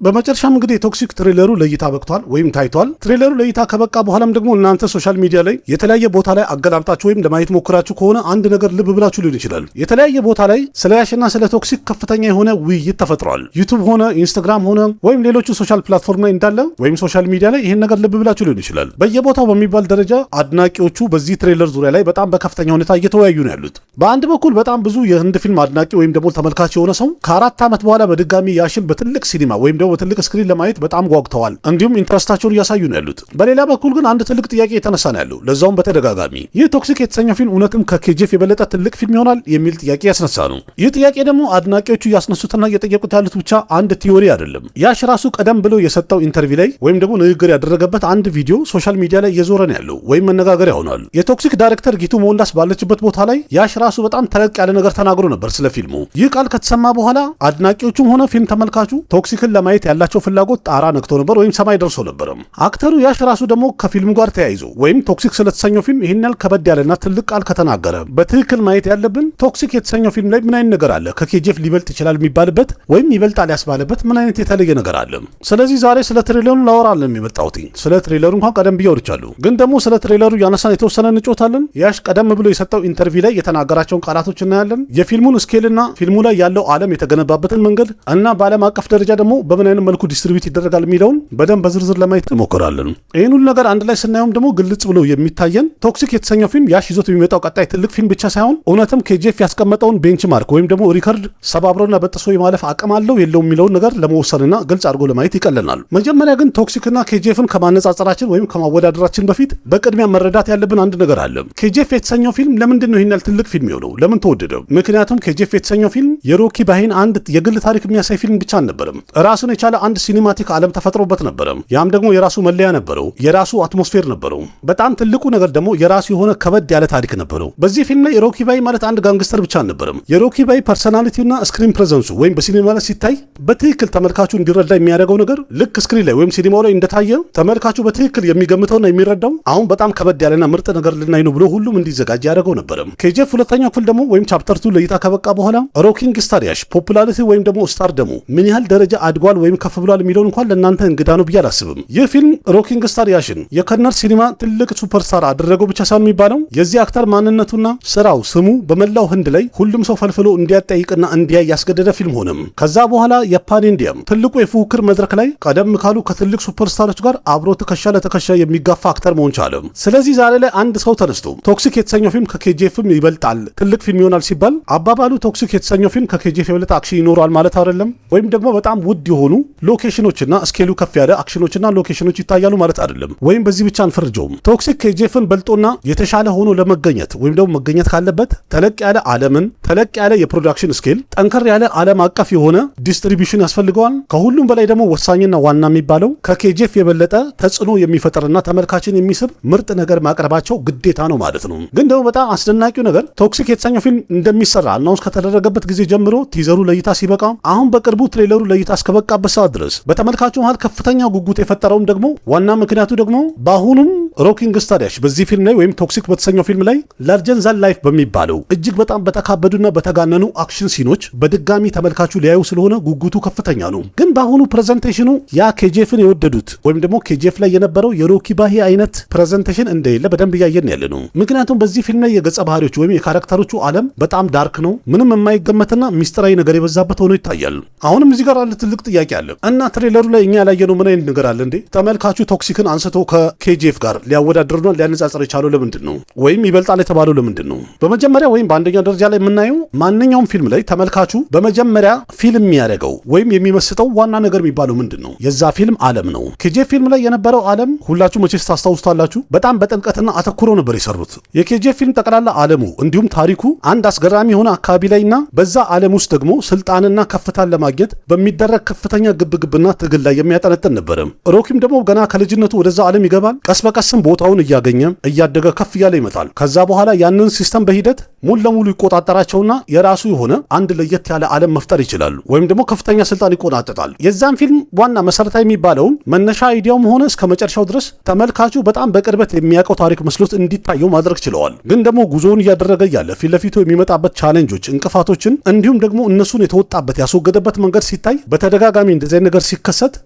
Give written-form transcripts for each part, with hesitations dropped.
በመጨረሻም እንግዲህ ቶክሲክ ትሬለሩ ለእይታ በቅቷል ወይም ታይቷል። ትሬለሩ ለእይታ ከበቃ በኋላም ደግሞ እናንተ ሶሻል ሚዲያ ላይ የተለያየ ቦታ ላይ አገላብጣችሁ ወይም ለማየት ሞክራችሁ ከሆነ አንድ ነገር ልብ ብላችሁ ሊሆን ይችላል። የተለያየ ቦታ ላይ ስለ ያሽና ስለ ቶክሲክ ከፍተኛ የሆነ ውይይት ተፈጥሯል። ዩቱብ ሆነ ኢንስታግራም ሆነ ወይም ሌሎቹ ሶሻል ፕላትፎርም ላይ እንዳለ ወይም ሶሻል ሚዲያ ላይ ይሄን ነገር ልብ ብላችሁ ሊሆን ይችላል። በየቦታው በሚባል ደረጃ አድናቂዎቹ በዚህ ትሬለር ዙሪያ ላይ በጣም በከፍተኛ ሁኔታ እየተወያዩ ነው ያሉት። በአንድ በኩል በጣም ብዙ የህንድ ፊልም አድናቂ ወይም ደግሞ ተመልካች የሆነ ሰው ከ4 ዓመት በኋላ በድጋሚ ያሽን በትልቅ ሲኒማ ወይም ደግሞ በትልቅ ስክሪን ለማየት በጣም ጓጉተዋል። እንዲሁም ኢንትረስታቸውን እያሳዩ ነው ያሉት። በሌላ በኩል ግን አንድ ትልቅ ጥያቄ የተነሳ ነው ያለው፣ ለዛውም በተደጋጋሚ ይህ ቶክሲክ የተሰኘው ፊልም እውነትም ከኬጂኤፍ የበለጠ ትልቅ ፊልም ይሆናል የሚል ጥያቄ ያስነሳ ነው። ይህ ጥያቄ ደግሞ አድናቂዎቹ እያስነሱትና እየጠየቁት ያሉት ብቻ አንድ ቲዮሪ አይደለም። ያሽ ራሱ ቀደም ብሎ የሰጠው ኢንተርቪው ላይ ወይም ደግሞ ንግግር ያደረገበት አንድ ቪዲዮ ሶሻል ሚዲያ ላይ እየዞረ ነው ያለው ወይም መነጋገሪያ ሆኗል። የቶክሲክ ዳይሬክተር ጊቱ ሞንዳስ ባለችበት ቦታ ላይ ያሽ ራሱ በጣም ተለቅ ያለ ነገር ተናግሮ ነበር ስለ ፊልሙ። ይህ ቃል ከተሰማ በኋላ አድናቂዎቹም ሆነ ፊልም ተመልካቹ ቶክሲክን ለማየት ያላቸው ፍላጎት ጣራ ነክቶ ነበር ወይም ሰማይ ደርሶ ነበር። አክተሩ ያሽ ራሱ ደግሞ ከፊልሙ ጋር ተያይዞ ወይም ቶክሲክ ስለተሰኘው ፊልም ይሄን ያህል ከበድ ያለና ትልቅ ቃል ከተናገረ በትክክል ማየት ያለብን ቶክሲክ የተሰኘው ፊልም ላይ ምን አይነት ነገር አለ ከኬጂኤፍ ሊበልጥ ይችላል የሚባልበት ወይም ይበልጣል ያስባለበት ምን አይነት የተለየ ነገር አለ። ስለዚህ ዛሬ ስለ ትሬለሩ ላወራለን የመጣሁት። ስለ ትሬለሩ እንኳን ቀደም ብዬ አውርቻለሁ፣ ግን ደግሞ ስለ ትሬለሩ ያነሳን የተወሰነ እንጮታለን። ያሽ ቀደም ብሎ የሰጠው ኢንተርቪው ላይ የተናገራቸውን ቃላቶች እናያለን። የፊልሙን ስኬልና ፊልሙ ላይ ያለው ዓለም የተገነባበትን መንገድ እና በዓለም አቀፍ ደረጃ ደግሞ በምን አይነት መልኩ ዲስትሪቢዩት ይደረጋል የሚለውን በደንብ በዝርዝር ለማየት እንሞክራለን። ይህን ሁሉ ነገር አንድ ላይ ስናየውም ደግሞ ግልጽ ብሎ የሚታየን ቶክሲክ የተሰኘው ፊልም ያሽ ይዞት የሚመጣው ቀጣይ ትልቅ ፊልም ብቻ ሳይሆን እውነትም ኬጂኤፍ ያስቀመጠውን ቤንችማርክ ወይም ደግሞ ሪከርድ ሰባብሮና በጥሶ የማለፍ አቅም አለው የለውም የሚለውን ነገር ለመወሰንና ግልጽ አድርጎ ለማየት ይቀለናል። መጀመሪያ ግን ቶክሲክና ኬጂኤፍን ከማነጻጸራችን ወይም ከማወዳደራችን በፊት በቅድሚያ መረዳት ያለብን አንድ ነገር አለ። ኬጂኤፍ የተሰኘው ፊልም ለምንድን ነው ይህን ያህል ትልቅ ፊልም የሆነው? ለምን ተወደደ? ምክንያቱም ኬጂኤፍ የተሰኘው ፊልም የሮኪ ባይን አንድ የግል ታሪክ የሚያሳይ ፊልም ብቻ አልነበረም። ራሱን የቻለ አንድ ሲኒማቲክ ዓለም ተፈጥሮበት ነበረ። ያም ደግሞ የራሱ መለያ ነበረው፣ የራሱ አትሞስፌር ነበረው። በጣም ትልቁ ነገር ደግሞ የራሱ የሆነ ከበድ ያለ ታሪክ ነበረው። በዚህ ፊልም ላይ ሮኪ ባይ ማለት አንድ ጋንግስተር ብቻ አልነበረም። የሮኪ ባይ ፐርሶናሊቲውና ስክሪን ፕሬዘንሱ ወይም በሲኒማ ላይ ሲታይ በትክክል ተመልካቹ እንዲረዳ የሚያደርገው ነገር ልክ ስክሪን ላይ ወይም ሲኒማው ላይ እንደታየ ተመልካቹ በትክክል የሚገምተውና የሚረዳው አሁን በጣም ከበድ ያለና ምርጥ ነገር ልናይ ነው ብሎ ሁሉም እንዲዘጋጅ ያደርገው ነበር። ኬጂኤፍ ሁለተኛው ክፍል ደግሞ ወይም ቻፕተር 2 ለእይታ ከበቃ በኋላ ሮኪንግ ስታር ያሽ ፖፑላሪቲ ወይም ደግሞ ስታር ደግሞ ምን ያህል ደረጃ አድጓል ወይም ከፍ ብሏል የሚለውን እንኳን ለእናንተ እንግዳ ነው ብዬ አላስብም። ይህ ፊልም ሮኪንግ ስታር ያሽን የከነር ሲኒማ ትልቅ ሱፐርስታር አደረገው ብቻ ሳይሆን የሚባለው የዚህ አክተር ማንነቱና ስራው ስሙ በመላው ህንድ ላይ ሁሉም ሰው ፈልፍሎ እንዲያጠይቅና እንዲያይ ያስገደደ ፊልም ሆነም። ከዛ በኋላ የፓን ኢንዲያም ትልቁ የፉክክር መድረክ ላይ ቀደም ካሉ ከትልቅ ሱፐርስታሮች ጋር አብሮ ትከሻ ለትከሻ የሚጋፋ አክተር መሆን ቻለ። ስለዚህ ዛሬ ላይ አንድ ሰው ተነስቶ ቶክሲክ የተሰኘው ፊልም ከኬጂኤፍም ይበልጣል ትልቅ ፊልም ይሆናል ሲባል አባባሉ ቶክሲክ የተሰኘው ፊልም ከኬጂኤፍ የበለጠ አክሽን ይኖረዋል ማለት አይደለም፣ ወይም ደግሞ በጣም ውድ የሆኑ ሎኬሽኖችና ስኬሉ ከፍ ያለ አክሽኖችና ሎኬሽኖች ይታያሉ ማለት አይደለም። ወይም በዚህ ብቻ አንፈርጀውም። ቶክሲክ ኬጂኤፍን በልጦና የተሻለ ሆኖ ለመገኘት ወይም ደግሞ መገኘት ካለበት ተለቅ ያለ ዓለምን፣ ተለቅ ያለ የፕሮዳክሽን ስኬል፣ ጠንከር ያለ ዓለም አቀፍ የሆነ ዲስትሪቢዩሽን ያስፈልገዋል። ከሁሉም በላይ ደግሞ ወሳኝና ዋና የሚባለው ከኬጂኤፍ የበለጠ ተጽዕኖ የሚፈጥርና ተመልካችን የሚስብ ምርጥ ነገር ማቅረባቸው ግዴታ ነው ማለት ነው። ግን ደግሞ በጣም አስደናቂው ነገር ቶክሲክ የተሰኘው ፊልም እንደሚሰራ አናውንስ ከተደረገበት ጊዜ ጀምሮ ቲዘሩ ለእይታ ሲበቃ አሁን በቅርቡ ትሬለሩ ለእይታ እስከበቃበት ሰዓት ድረስ በተመልካቹ መሃል ከፍተኛ ጉጉት የፈጠረውም ደግሞ ዋና ምክንያቱ ደግሞ በአሁኑም ሮኪንግ ስታር ያሽ በዚህ ፊልም ላይ ወይም ቶክሲክ በተሰኘው ፊልም ላይ ላርጀር ዛን ላይፍ በሚባለው እጅግ በጣም በተካበዱና በተጋነኑ አክሽን ሲኖች በድጋሚ ተመልካቹ ሊያዩ ስለሆነ ጉጉቱ ከፍተኛ ነው። ግን በአሁኑ ፕሬዘንቴሽኑ ያ ኬጂኤፍን የወደዱት ወይም ደግሞ ኬጂኤፍ ላይ የነበረው የሮኪ ባይ አይነት ፕሬዘንቴሽን እንደሌለ በደንብ እያየን ያለ ነው። ምክንያቱም በዚህ ፊልም ላይ የገጸ ባህሪዎቹ ወይም የካራክተሮቹ ዓለም በጣም ዳርክ ነው። ምንም የማይገመትና ሚስጥራዊ ነገር የበዛበት ሆኖ ይታያል። አሁንም እዚህ ጋር አለ ትልቅ ጥያቄ አለ እና ትሬለሩ ላይ እኛ ያላየነው ምን አይነት ነገር አለ እንዴ? ተመልካቹ ቶክሲክን አንስቶ ከኬጂኤፍ ጋር ሊያወዳድርና ሊያነጻጽር የቻለው ለምንድን ነው? ወይም ይበልጣል የተባለው ለምንድን ነው? በመጀመሪያ ወይም በአንደኛ ደረጃ ላይ የምናየው ማንኛውም ፊልም ላይ ተመልካቹ በመጀመሪያ ፊልም የሚያደርገው ወይም የሚመስጠው ዋና ነገር የሚባለው ምንድን ነው? የዛ ፊልም ዓለም ነው። ኬጂኤፍ ፊልም ላይ የነበረው ዓለም ሁላችሁ መቼስ ታስታውሱታላችሁ። በጣም በጥልቀትና አተኩሮ ነበር የሰሩት። የኬጂኤፍ ፊልም ጠቅላላ ዓለሙ እንዲሁም ታሪኩ አንድ አስገራሚ የሆነ አካባቢ ላይና በዛ ዓለም ውስጥ ደግሞ ስልጣንና ከፍታን ለማግኘት በሚደረግ ከፍተኛ ግብግብና ትግል ላይ የሚያጠነጥን ነበረ። ሮኪም ደግሞ ገና ከልጅነቱ ወደዛ ዓለም ይገባል። ቀስ በቀስም ቦታውን እያገኘ እያደገ ከፍ እያለ ይመጣል። ከዛ በኋላ ያንን ሲስተም በሂደት ሙሉ ለሙሉ ይቆጣጠራቸውና የራሱ የሆነ አንድ ለየት ያለ ዓለም መፍጠር ይችላሉ፣ ወይም ደግሞ ከፍተኛ ስልጣን ይቆናጠጣል። የዛን ፊልም ዋና መሰረታዊ የሚባለውን መነሻ አይዲያውም ሆነ እስከ መጨረሻው ድረስ ተመልካቹ በጣም በቅርበት የሚያውቀው ታሪክ መስሎት እንዲታየው ማድረግ ችለዋል። ግን ደግሞ ጉዞውን እያደረገ ያለ ፊት ለፊቱ የሚመጣበት ቻሌንጆች፣ እንቅፋቶችን እንዲሁም ደግሞ እነሱን የተወጣበት ያስወገደበት መንገድ ሲታይ በተደጋጋሚ በተደጋጋሚ እንደዚህ ነገር ሲከሰት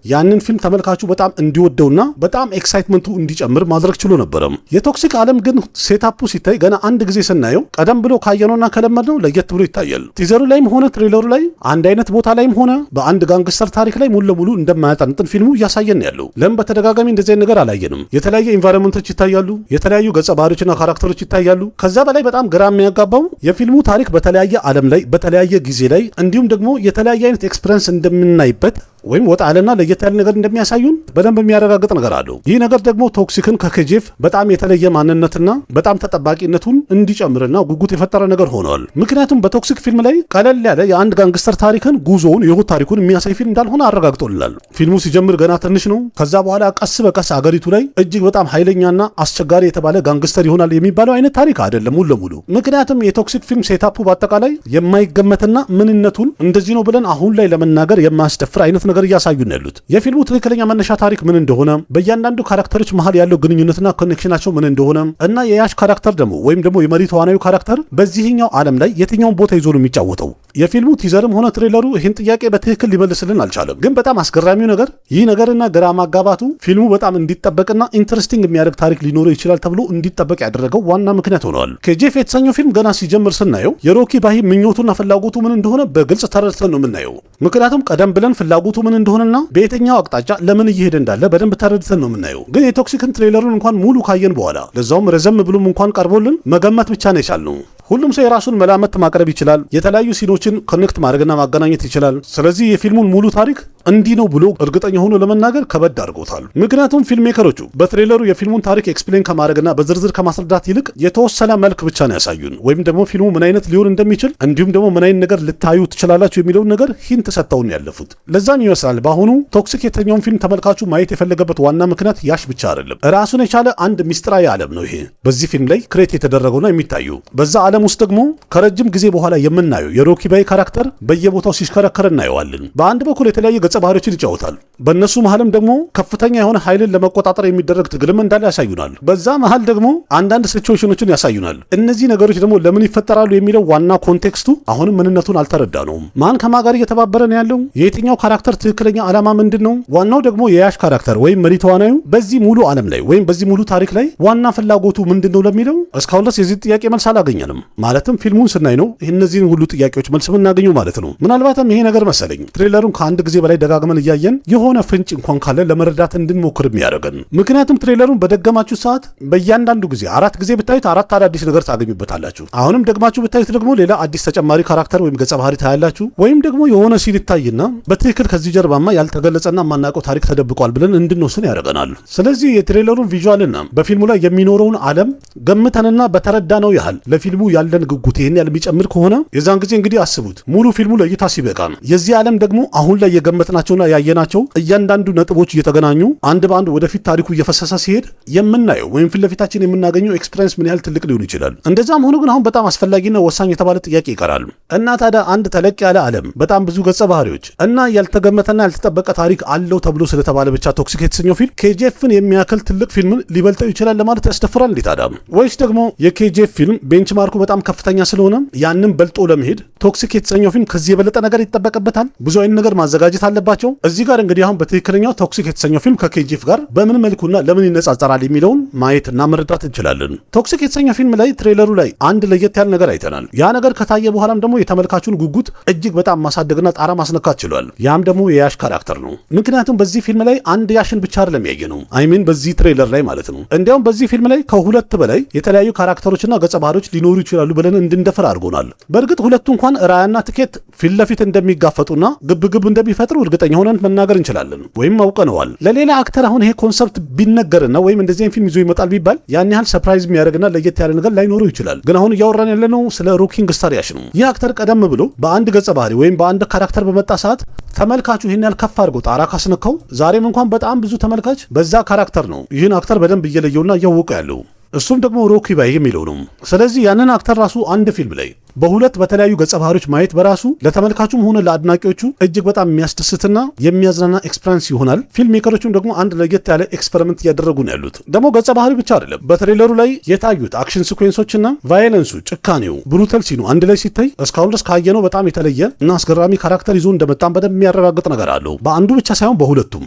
ያንን ፊልም ተመልካቹ በጣም እንዲወደውና በጣም ኤክሳይትመንቱ እንዲጨምር ማድረግ ችሎ ነበረም። የቶክሲክ ዓለም ግን ሴታፑ ሲታይ ገና አንድ ጊዜ ስናየው ቀደም ብሎ ካየነውና ከለመድነው ለየት ብሎ ይታያል። ቲዘሩ ላይም ሆነ ትሬለሩ ላይ አንድ አይነት ቦታ ላይም ሆነ በአንድ ጋንግስተር ታሪክ ላይ ሙሉ ለሙሉ እንደማያጠንጥን ፊልሙ እያሳየን ያለው። ለምን በተደጋጋሚ እንደዚህ ነገር አላየንም? የተለያየ ኢንቫይሮንመንቶች ይታያሉ፣ የተለያዩ ገጸ ባህሪዎችና ካራክተሮች ይታያሉ። ከዛ በላይ በጣም ግራ የሚያጋባው የፊልሙ ታሪክ በተለያየ ዓለም ላይ በተለያየ ጊዜ ላይ እንዲሁም ደግሞ የተለያየ አይነት ኤክስፒሪየንስ እንደምናይበት ወይም ወጣ ያለና ለየት ያለ ነገር እንደሚያሳዩን በደንብ የሚያረጋግጥ ነገር አለው። ይህ ነገር ደግሞ ቶክሲክን ከኬጂኤፍ በጣም የተለየ ማንነትና በጣም ተጠባቂነቱን እንዲጨምርና ጉጉት የፈጠረ ነገር ሆኗል። ምክንያቱም በቶክሲክ ፊልም ላይ ቀለል ያለ የአንድ ጋንግስተር ታሪክን ጉዞውን የህይወት ታሪኩን የሚያሳይ ፊልም እንዳልሆነ አረጋግጦልናል። ፊልሙ ሲጀምር ገና ትንሽ ነው። ከዛ በኋላ ቀስ በቀስ አገሪቱ ላይ እጅግ በጣም ኃይለኛና አስቸጋሪ የተባለ ጋንግስተር ይሆናል የሚባለው አይነት ታሪክ አይደለም ሙሉ ለሙሉ። ምክንያቱም የቶክሲክ ፊልም ሴታፑ በአጠቃላይ የማይገመትና ምንነቱን እንደዚህ ነው ብለን አሁን ላይ ለመናገር የማያስደፍር አይነት ነገር እያሳዩን ያሉት። የፊልሙ ትክክለኛ መነሻ ታሪክ ምን እንደሆነ፣ በእያንዳንዱ ካራክተሮች መሃል ያለው ግንኙነትና ኮኔክሽናቸው ምን እንደሆነ እና የያሽ ካራክተር ደግሞ ወይም ደግሞ የመሪ ተዋናዩ ካራክተር በዚህኛው ዓለም ላይ የትኛውን ቦታ ይዞ ነው የሚጫወተው? የፊልሙ ቲዘርም ሆነ ትሬለሩ ይህን ጥያቄ በትክክል ሊመልስልን አልቻለም። ግን በጣም አስገራሚው ነገር ይህ ነገርና ግራ ማጋባቱ ፊልሙ በጣም እንዲጠበቅና ኢንትረስቲንግ የሚያደርግ ታሪክ ሊኖረው ይችላል ተብሎ እንዲጠበቅ ያደረገው ዋና ምክንያት ሆነዋል። ኬጂኤፍ የተሰኘው ፊልም ገና ሲጀምር ስናየው የሮኪ ባሂ ምኞቱና ፍላጎቱ ምን እንደሆነ በግልጽ ተረድተን ነው የምናየው። ምክንያቱም ቀደም ብለን ፍላጎቱ ምን እንደሆነና በየትኛው አቅጣጫ ለምን እየሄደ እንዳለ በደንብ ተረድተን ነው የምናየው። ግን የቶክሲክን ትሬለሩን እንኳን ሙሉ ካየን በኋላ ለዛውም ረዘም ብሎም እንኳን ቀርቦልን መገመት ብቻ ነው የቻልነው። ሁሉም ሰው የራሱን መላመት ማቅረብ ይችላል። የተለያዩ ሲኖችን ኮኔክት ማድረግና ማገናኘት ይችላል። ስለዚህ የፊልሙን ሙሉ ታሪክ እንዲህ ነው ብሎ እርግጠኛ ሆኖ ለመናገር ከበድ አድርጎታል። ምክንያቱም ፊልም ሜከሮቹ በትሬለሩ የፊልሙን ታሪክ ኤክስፕሌን ከማድረግና በዝርዝር ከማስረዳት ይልቅ የተወሰነ መልክ ብቻ ነው ያሳዩን። ወይም ደግሞ ፊልሙ ምን አይነት ሊሆን እንደሚችል እንዲሁም ደግሞ ምን አይነት ነገር ልታዩ ትችላላችሁ የሚለውን ነገር ሂንት ሰጥተውን ያለፉት። ለዛም ይመስላል በአሁኑ ቶክሲክ የተኛውን ፊልም ተመልካቹ ማየት የፈለገበት ዋና ምክንያት ያሽ ብቻ አይደለም። ራሱን የቻለ አንድ ሚስጥራዊ ዓለም ነው ይሄ በዚህ ፊልም ላይ ክሬት የተደረገውና የሚታዩ። በዛ ዓለም ውስጥ ደግሞ ከረጅም ጊዜ በኋላ የምናየው የሮኪ ባይ ካራክተር በየቦታው ሲሽከረከር እናየዋለን። በአንድ በኩል የተለያየ ገጸ ባህሪዎችን ይጫወታል። በእነሱ መሃልም ደግሞ ከፍተኛ የሆነ ኃይልን ለመቆጣጠር የሚደረግ ትግልም እንዳለ ያሳዩናል። በዛ መሃል ደግሞ አንዳንድ ሲቹዌሽኖችን ያሳዩናል። እነዚህ ነገሮች ደግሞ ለምን ይፈጠራሉ የሚለው ዋና ኮንቴክስቱ አሁንም ምንነቱን አልተረዳነውም። ማን ከማ ጋር እየተባበረ ነው ያለው? የየትኛው ካራክተር ትክክለኛ ዓላማ ምንድን ነው? ዋናው ደግሞ የያሽ ካራክተር ወይም መሪ ተዋናዩ በዚህ ሙሉ ዓለም ላይ ወይም በዚህ ሙሉ ታሪክ ላይ ዋና ፍላጎቱ ምንድን ነው ለሚለው እስካሁን ድረስ የዚህ ጥያቄ መልስ አላገኘንም። ማለትም ፊልሙን ስናይ ነው እነዚህን ሁሉ ጥያቄዎች መልስ የምናገኘው ማለት ነው። ምናልባትም ይሄ ነገር መሰለኝ ትሬለሩን ከአንድ ጊዜ በላይ ደጋግመን እያየን የሆነ ፍንጭ እንኳን ካለ ለመረዳት እንድንሞክር የሚያደርገን። ምክንያቱም ትሬለሩን በደገማችሁ ሰዓት በእያንዳንዱ ጊዜ 4 ጊዜ ብታዩት 4 አዳዲስ ነገር ታገኙበታላችሁ። አሁንም ደግማችሁ ብታዩት ደግሞ ሌላ አዲስ ተጨማሪ ካራክተር ወይም ገጸ ባህሪ ታያላችሁ። ወይም ደግሞ የሆነ ሲል ይታይና በትክክል ከዚህ ጀርባማ ያልተገለጸና የማናውቀው ታሪክ ተደብቋል ብለን እንድንወስን ያደርገናል። ስለዚህ የትሬለሩን ቪዥዋልና በፊልሙ ላይ የሚኖረውን ዓለም ገምተንና በተረዳነው ያህል ለፊልሙ ያለን ጉጉት ይሄን ያህል የሚጨምር ከሆነ የዛን ጊዜ እንግዲህ አስቡት ሙሉ ፊልሙ ለእይታ ሲበቃን የዚህ ዓለም ደግሞ አሁን ላይ የገመትናቸውና ያየናቸው እያንዳንዱ ነጥቦች እየተገናኙ አንድ በአንድ ወደፊት ታሪኩ እየፈሰሰ ሲሄድ የምናየው ወይም ፊት ለፊታችን የምናገኘው ኤክስፒሪየንስ ምን ያህል ትልቅ ሊሆን ይችላል። እንደዛም ሆኖ ግን አሁን በጣም አስፈላጊና ወሳኝ የተባለ ጥያቄ ይቀራል እና ታዲያ አንድ ተለቅ ያለ ዓለም በጣም ብዙ ገጸ ባህሪዎች እና ያልተገመተና ያልተጠበቀ ታሪክ አለው ተብሎ ስለተባለ ብቻ ቶክሲክ የተሰኘው ፊልም ኬጂኤፍን የሚያክል ትልቅ ፊልምን ሊበልጠው ይችላል ለማለት ያስደፍራል እንዴ ታዲያ? ወይስ ደግሞ የኬጂኤፍ ፊልም ቤንችማርኩ በጣም ከፍተኛ ስለሆነ ያንን በልጦ ለመሄድ ቶክሲክ የተሰኘው ፊልም ከዚህ የበለጠ ነገር ይጠበቅበታል? ብዙ አይነት ነገር ማዘጋጀት አለባቸው። እዚህ ጋር እንግዲህ አሁን በትክክለኛው ቶክሲክ የተሰኘው ፊልም ከኬጂኤፍ ጋር በምን መልኩና ለምን ይነጻጸራል የሚለውን ማየትና መረዳት እንችላለን። ቶክሲክ የተሰኘው ፊልም ላይ ትሬለሩ ላይ አንድ ለየት ያለ ነገር አይተናል። ያ ነገር ከታየ በኋላም ደግሞ የተመልካቹን ጉጉት እጅግ በጣም ማሳደግና ጣራ ማስነካት ችሏል። ያም ደግሞ የያሽ ካራክተር ነው። ምክንያቱም በዚህ ፊልም ላይ አንድ ያሽን ብቻ አይደለም ያየነው፣ አይሚን በዚህ ትሬለር ላይ ማለት ነው። እንዲያውም በዚህ ፊልም ላይ ከሁለት በላይ የተለያዩ ካራክተሮችና ገጸ ባህሪዎች ሊኖሩ ይችላሉ ብለን እንድንደፈር አድርጎናል። በእርግጥ ሁለቱ እንኳን ራያና ትኬት ፊት ለፊት እንደሚጋፈጡና ግብግብ እንደሚፈጥሩ እርግጠኛ ሆነን መናገር እንችላለን ወይም አውቀነዋል። ለሌላ አክተር አሁን ይሄ ኮንሰፕት ቢነገርና ወይም እንደዚህ ፊልም ይዞ ይመጣል ቢባል ያን ያህል ሰርፕራይዝ የሚያደርግና ለየት ያለ ነገር ላይኖረው ይችላል። ግን አሁን እያወራን ያለነው ስለ ሮኪንግ ስታር ያሽ ነው። ይህ አክተር ቀደም ብሎ በአንድ ገጸ ባህሪ ወይም በአንድ ካራክተር በመጣ ሰዓት ተመልካቹ ይህን ያህል ከፍ አድርጎ ጣራ ካስነካው ዛሬም እንኳን በጣም ብዙ ተመልካች በዛ ካራክተር ነው ይህን አክተር በደንብ እየለየውና እያወቀ ያለው። እሱም ደግሞ ሮኪ ባይ የሚለው ነው። ስለዚህ ያንን አክተር ራሱ አንድ ፊልም ላይ በሁለት በተለያዩ ገጸ ባህሪዎች ማየት በራሱ ለተመልካቹም ሆነ ለአድናቂዎቹ እጅግ በጣም የሚያስደስትና የሚያዝናና ኤክስፐሪንስ ይሆናል። ፊልም ሜከሮቹም ደግሞ አንድ ለየት ያለ ኤክስፐሪመንት እያደረጉ ነው ያሉት። ደግሞ ገጸ ባህሪ ብቻ አይደለም፣ በትሬለሩ ላይ የታዩት አክሽን ሲኩዌንሶችና ቫዮለንሱ፣ ጭካኔው፣ ብሩታል ሲኑ አንድ ላይ ሲታይ እስካሁን ድረስ ካየነው በጣም የተለየ እና አስገራሚ ካራክተር ይዞ እንደመጣም በደንብ የሚያረጋግጥ ነገር አለው። በአንዱ ብቻ ሳይሆን በሁለቱም።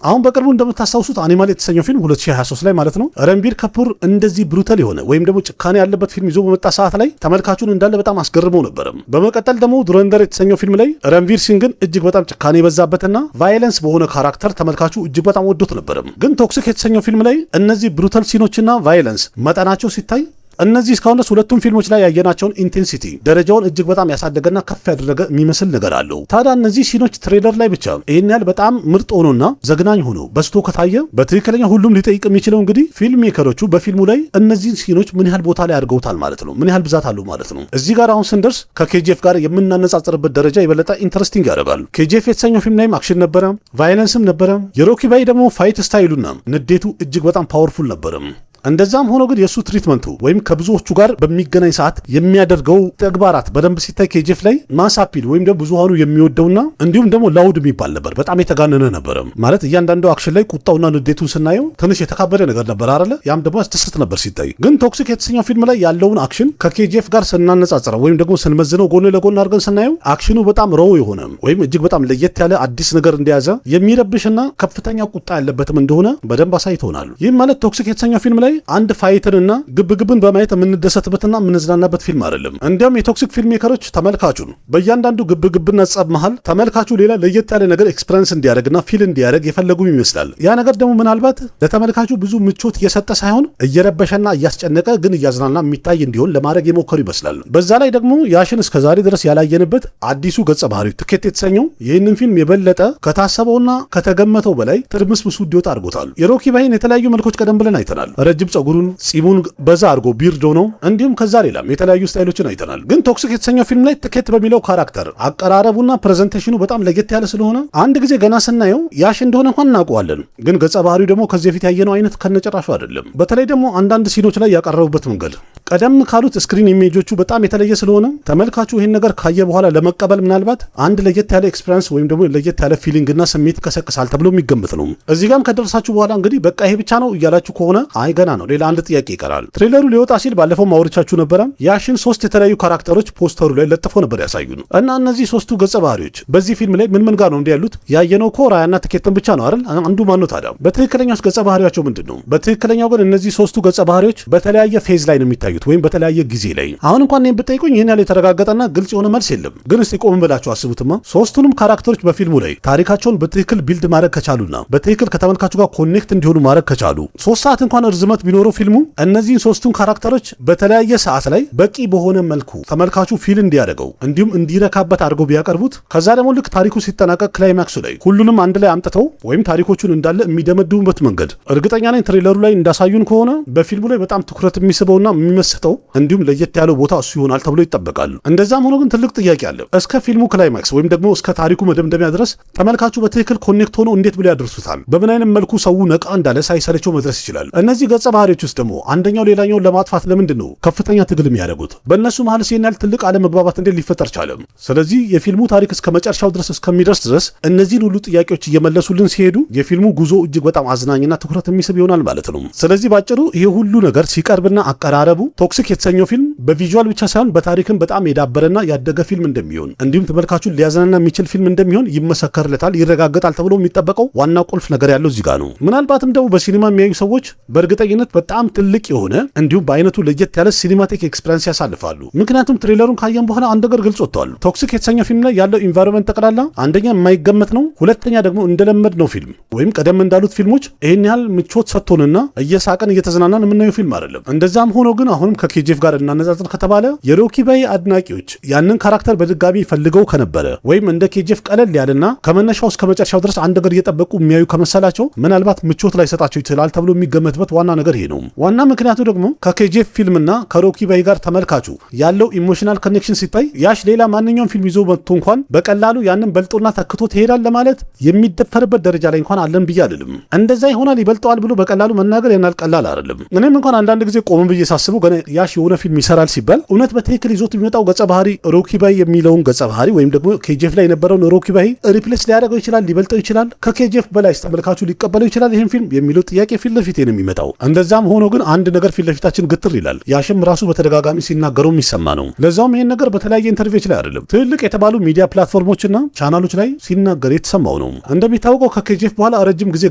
አሁን በቅርቡ እንደምታስታውሱት አኒማል የተሰኘው ፊልም 2023 ላይ ማለት ነው ረንቢር ከፑር እንደዚህ ብሩታል የሆነ ወይም ደግሞ ጭካኔ ያለበት ፊልም ይዞ በመጣ ሰዓት ላይ ተመልካቹን እንዳለ በጣም አስገርመው ነበርም። በመቀጠል ደግሞ ዱረንደር የተሰኘው ፊልም ላይ ረንቪር ሲንግን እጅግ በጣም ጭካኔ የበዛበትና ቫዮለንስ በሆነ ካራክተር ተመልካቹ እጅግ በጣም ወዶት ነበርም። ግን ቶክሲክ የተሰኘው ፊልም ላይ እነዚህ ብሩታል ሲኖችና ቫዮለንስ መጠናቸው ሲታይ እነዚህ እስካሁን ድረስ ሁለቱም ፊልሞች ላይ ያየናቸውን ኢንቴንሲቲ ደረጃውን እጅግ በጣም ያሳደገና ከፍ ያደረገ የሚመስል ነገር አለው። ታዲያ እነዚህ ሲኖች ትሬለር ላይ ብቻ ይህን ያህል በጣም ምርጥ ሆኖና ዘግናኝ ሆኖ በስቶ ከታየ በትክክለኛ ሁሉም ሊጠይቅ የሚችለው እንግዲህ ፊልም ሜከሮቹ በፊልሙ ላይ እነዚህን ሲኖች ምን ያህል ቦታ ላይ አድርገውታል ማለት ነው። ምን ያህል ብዛት አለው ማለት ነው። እዚህ ጋር አሁን ስንደርስ ከኬጂኤፍ ጋር የምናነጻጽርበት ደረጃ የበለጠ ኢንተረስቲንግ ያደርጋል። ኬጂኤፍ የተሰኘው ፊልም ላይም አክሽን ነበረ፣ ቫዮለንስም ነበረ። የሮኪ ባይ ደግሞ ፋይት ስታይሉና ንዴቱ እጅግ በጣም ፓወርፉል ነበረም። እንደዛም ሆኖ ግን የእሱ ትሪትመንቱ ወይም ከብዙዎቹ ጋር በሚገናኝ ሰዓት የሚያደርገው ተግባራት በደንብ ሲታይ ኬጂኤፍ ላይ ማሳፒል ወይም ደግሞ ብዙሃኑ የሚወደውና እንዲሁም ደግሞ ላውድ የሚባል ነበር። በጣም የተጋነነ ነበረ ማለት እያንዳንዱ አክሽን ላይ ቁጣውና ንዴቱን ስናየው ትንሽ የተካበደ ነገር ነበር አይደለ? ያም ደግሞ ያስደስት ነበር ሲታይ። ግን ቶክሲክ የተሰኘው ፊልም ላይ ያለውን አክሽን ከኬጂኤፍ ጋር ስናነጻጽረው ወይም ደግሞ ስንመዝነው ጎን ለጎን አድርገን ስናየው አክሽኑ በጣም ሮው የሆነ ወይም እጅግ በጣም ለየት ያለ አዲስ ነገር እንደያዘ የሚረብሽና ከፍተኛ ቁጣ ያለበትም እንደሆነ በደንብ አሳይተውናል። ይህም ማለት ቶክሲክ የተሰኘው ፊልም ላይ አንድ ፋይትንና ግብግብን በማየት የምንደሰትበትና የምንዝናናበት ፊልም አይደለም። እንዲያውም የቶክሲክ ፊልም ሜከሮች ተመልካቹን በእያንዳንዱ ግብግብና ጸብ መሃል ተመልካቹ ሌላ ለየት ያለ ነገር ኤክስፐሪንስ እንዲያደርግና ፊል እንዲያደርግ የፈለጉም ይመስላል። ያ ነገር ደግሞ ምናልባት ለተመልካቹ ብዙ ምቾት እየሰጠ ሳይሆን እየረበሸና እያስጨነቀ ግን እያዝናና የሚታይ እንዲሆን ለማድረግ የሞከሩ ይመስላል። በዛ ላይ ደግሞ ያሽን እስከዛሬ ድረስ ያላየንበት አዲሱ ገጸ ባህሪው ትኬት የተሰኘው ይህንን ፊልም የበለጠ ከታሰበውና ከተገመተው በላይ ትርምስምሱ እንዲወጣ አድርጎታል። የሮኪ ባይን የተለያዩ መልኮች ቀደም ብለን አይተናል። ረጅም ጸጉሩን ጺሙን በዛ አድርጎ ቢርዶ ነው። እንዲሁም ከዛ ሌላም የተለያዩ ስታይሎችን አይተናል። ግን ቶክሲክ የተሰኘው ፊልም ላይ ትኬት በሚለው ካራክተር አቀራረቡና ፕሬዘንቴሽኑ በጣም ለየት ያለ ስለሆነ አንድ ጊዜ ገና ስናየው ያሽ እንደሆነ እንኳን እናውቀዋለን። ግን ገጸ ባህሪው ደግሞ ከዚህ በፊት ያየነው አይነት ከነጨራሹ አይደለም። በተለይ ደግሞ አንዳንድ ሲኖች ላይ ያቀረቡበት መንገድ ቀደም ካሉት ስክሪን ኢሜጆቹ በጣም የተለየ ስለሆነ ተመልካቹ ይህን ነገር ካየ በኋላ ለመቀበል ምናልባት አንድ ለየት ያለ ኤክስፒሪንስ ወይም ደግሞ ለየት ያለ ፊሊንግና ስሜት ይቀሰቅሳል ተብሎ የሚገመት ነው። እዚህ ጋም ከደረሳችሁ በኋላ እንግዲህ በቃ ይሄ ብቻ ነው እያላችሁ ከሆነ አይ ገና ነው፣ ሌላ አንድ ጥያቄ ይቀራል። ትሬለሩ ሊወጣ ሲል ባለፈው ማውረቻችሁ ነበረ ያሽን 3 የተለያዩ ካራክተሮች ፖስተሩ ላይ ለጥፎ ነበር ያሳዩን እና እነዚህ 3ቱ ገጸ ባህሪዎች በዚህ ፊልም ላይ ምን ጋር ነው እንዲ ያሉት? ያየነው እኮ ራያና ትኬትን ብቻ ነው አይደል? አንዱ ማን ነው ታዲያ? በትክክለኛው ገጸ ባህሪያቸው ምንድን ነው? በትክክለኛው ግን እነዚህ 3ቱ ገጸ ባህሪዎች በተለያየ ፌዝ ላይ ነው የሚታዩት ወይም በተለያየ ጊዜ ላይ። አሁን እንኳን እኔን ብጠይቁኝ ይህን ያለ የተረጋገጠና ግልጽ የሆነ መልስ የለም። ግን እስቲ ቆም ብላችሁ አስቡትማ 3ቱንም ካራክተሮች በፊልሙ ላይ ታሪካቸውን በትክክል ቢልድ ማድረግ ከቻሉና በትክክል ከተመልካቹ ጋር ኮኔክት እንዲሆኑ ማድረግ ከቻሉ 3 ሰዓት እንኳን ርዝመት ቢኖረው ፊልሙ እነዚህን 3ቱን ካራክተሮች በተለያየ ሰዓት ላይ በቂ በሆነ መልኩ ተመልካቹ ፊል እንዲያደርገው እንዲሁም እንዲረካበት አድርገው ቢያቀርቡት ከዛ ደግሞ ልክ ታሪኩ ሲጠናቀቅ ክላይማክሱ ላይ ሁሉንም አንድ ላይ አምጥተው ወይም ታሪኮቹን እንዳለ የሚደመድሙበት መንገድ እርግጠኛ ነኝ ትሬለሩ ላይ እንዳሳዩን ከሆነ በፊልሙ ላይ በጣም ትኩረት የሚስበውና የሚመስጠው እንዲሁም ለየት ያለው ቦታ እሱ ይሆናል ተብሎ ይጠበቃል። እንደዛም ሆኖ ግን ትልቅ ጥያቄ አለ። እስከ ፊልሙ ክላይማክስ ወይም ደግሞ እስከ ታሪኩ መደምደሚያ ድረስ ተመልካቹ በትክክል ኮኔክት ሆኖ እንዴት ብሎ ያደርሱታል? በምን አይነት መልኩ ሰው ነቃ እንዳለ ሳይሰለቸው መድረስ ይችላል? እነዚህ ገጸ ባህሪዎች ውስጥ ደግሞ አንደኛው ሌላኛውን ለማጥፋት ለምንድን ነው ከፍተኛ ትግል የሚያደርጉት? በእነሱ መሀል ሲናል ትልቅ አለመግባባት እንዴት ሊፈጠር ቻለም? ስለዚህ የፊልሙ ታሪክ እስከ መጨረሻው ድረስ እስከሚደርስ ድረስ እነዚህን ሁሉ ጥያቄዎች እየመለሱልን ሲሄዱ የፊልሙ ጉዞ እጅግ በጣም አዝናኝና ትኩረት የሚስብ ይሆናል ማለት ነው። ስለዚህ ባጭሩ ይሄ ሁሉ ነገር ሲቀርብና አቀራረቡ ቶክሲክ የተሰኘው ፊልም በቪዥዋል ብቻ ሳይሆን በታሪክም በጣም የዳበረና ያደገ ፊልም እንደሚሆን እንዲሁም ተመልካቹን ሊያዝናና የሚችል ፊልም እንደሚሆን ይመሰከርለታል፣ ይረጋገጣል ተብሎ የሚጠበቀው ዋና ቁልፍ ነገር ያለው እዚህ ጋር ነው። ምናልባትም ደግሞ በሲኒማ የሚያዩ ሰዎች በእርግጠኝነት በጣም ትልቅ የሆነ እንዲሁም በአይነቱ ለየት ያለ ሲኒማቲክ ኤክስፒሪየንስ ያሳልፋሉ። ምክንያቱም ትሬለሩን ካየን በኋላ አንድ ነገር ግልጽ ወጥቷል። ቶክሲክ የተሰኘው ፊልም ላይ ያለው ኢንቫይሮንመንት ጠቅላላ አንደኛ የማይገመት ነው፣ ሁለተኛ ደግሞ እንደለመድ ነው ፊልም ወይም ቀደም እንዳሉት ፊልሞች ይህን ያህል ምቾት ሰጥቶንና እየሳቀን እየተዝናናን የምናየው ፊልም አይደለም። እንደዛም ሆኖ ግን አሁንም ከኬጂኤፍ ጋር እናነጻጽር ከተባለ የሮኪ ባይ አድናቂዎች ያንን ካራክተር በድጋሚ ፈልገው ከነበረ ወይም እንደ ኬጂኤፍ ቀለል ያለና ከመነሻው እስከ መጨረሻው ድረስ አንድ ነገር እየጠበቁ የሚያዩ ከመሰላቸው ምናልባት ምቾት ላይ ሰጣቸው ይችላል ተብሎ የሚገመትበት ዋና ነገር ይሄ ነው። ዋና ምክንያቱ ደግሞ ከኬጂኤፍ ፊልምና ከሮኪ ባይ ጋር ተመልካቹ ያለው ኢሞሽናል ኮኔክሽን ሲታይ ያሽ ሌላ ማንኛውም ፊልም ይዞ መጥቶ እንኳን በቀላሉ ያንን በልጦና ተክቶ ትሄዳል ለማለት የሚደፈርበት ደረጃ ላይ እንኳን አለን ብዬ አይደለም። እንደዛ ይሆናል ይበልጠዋል ብሎ በቀላሉ መናገር ያናል ቀላል አይደለም። እኔም እንኳን አንዳንድ ጊዜ ቆም ብዬ ሳስበው ገና ያሽ የሆነ ፊልም ይሰራል ሲባል እውነት በትክክል ይዞት የሚመጣው ገጸ ባህሪ ሮኪ ባይ የሚለውን ገጸ ባህሪ ወይም ደግሞ ኬጂኤፍ ላይ የነበረውን ሮኪ ባይ ሪፕሌስ ሊያደርገው ይችላል፣ ሊበልጠው ይችላል፣ ከኬጂኤፍ በላይ ተመልካቹ ሊቀበለው ይችላል ይህን ፊልም የሚለው ጥያቄ ፊት ለፊት ነው የሚመጣው። እንደዛም ሆኖ ግን አንድ ነገር ፊት ለፊታችን ግትር ይላል። ያሽም ራሱ በተደጋጋሚ ሲናገረው የሚሰማ ነው። ለዛውም ይህን ነገር በተለያየ ኢንተርቪዎች ላይ አይደለም ትልልቅ የተባሉ ሚዲያ ፕላትፎርሞችና ቻናሎች ላይ ሲናገር የተሰማው ነው። እንደሚታወቀው ከኬጂኤፍ በኋላ ረጅም ጊዜ